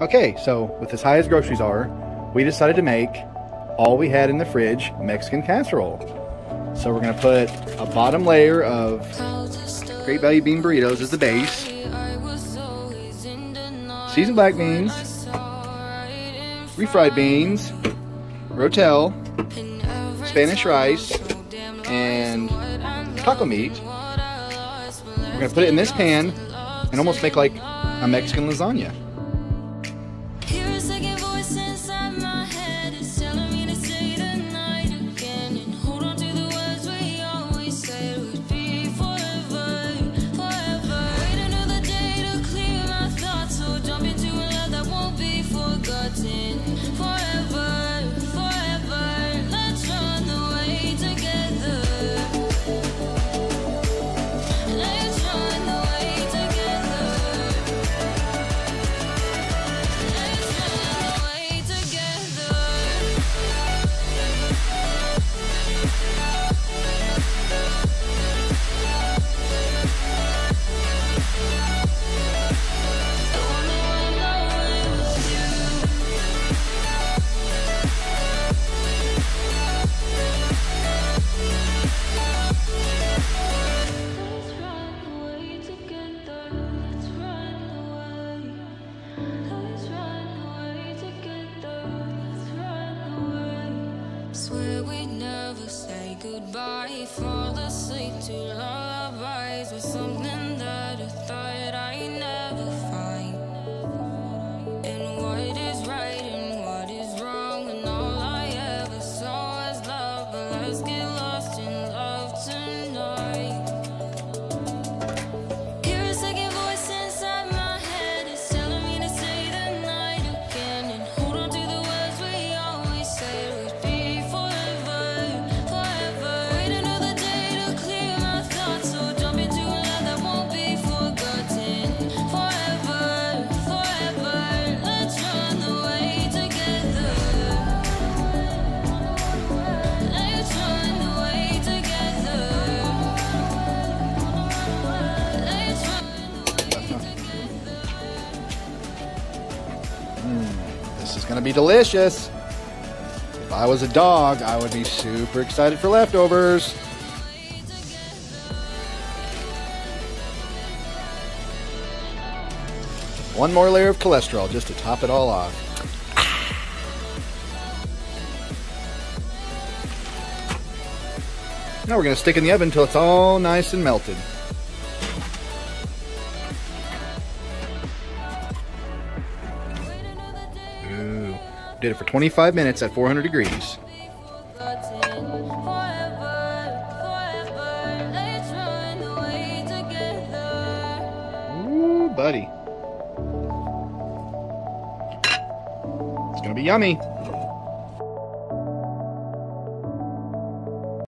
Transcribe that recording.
Okay, so with as high as groceries are, we decided to make all we had in the fridge Mexican casserole. So we're gonna put a bottom layer of Great Value bean burritos as the base, seasoned black beans, refried beans, rotel, Spanish rice, and taco meat. We're gonna put it in this pan and almost make like a Mexican lasagna. Swear we'd never say goodbye. Fall asleep to lullabies with something that I thought I'd never find. And what is right and what is wrong, and all I ever saw was love. But let's get lost in love tonight. Hear a second voice inside my head, it's telling me to say the night again and hold on to the words we always said would be. This is gonna be delicious. If I was a dog, I would be super excited for leftovers. One more layer of cholesterol just to top it all off. Now we're gonna stick it in the oven until it's all nice and melted. Ooh, did it for 25 minutes at 400 degrees. Ooh, buddy. It's gonna be yummy.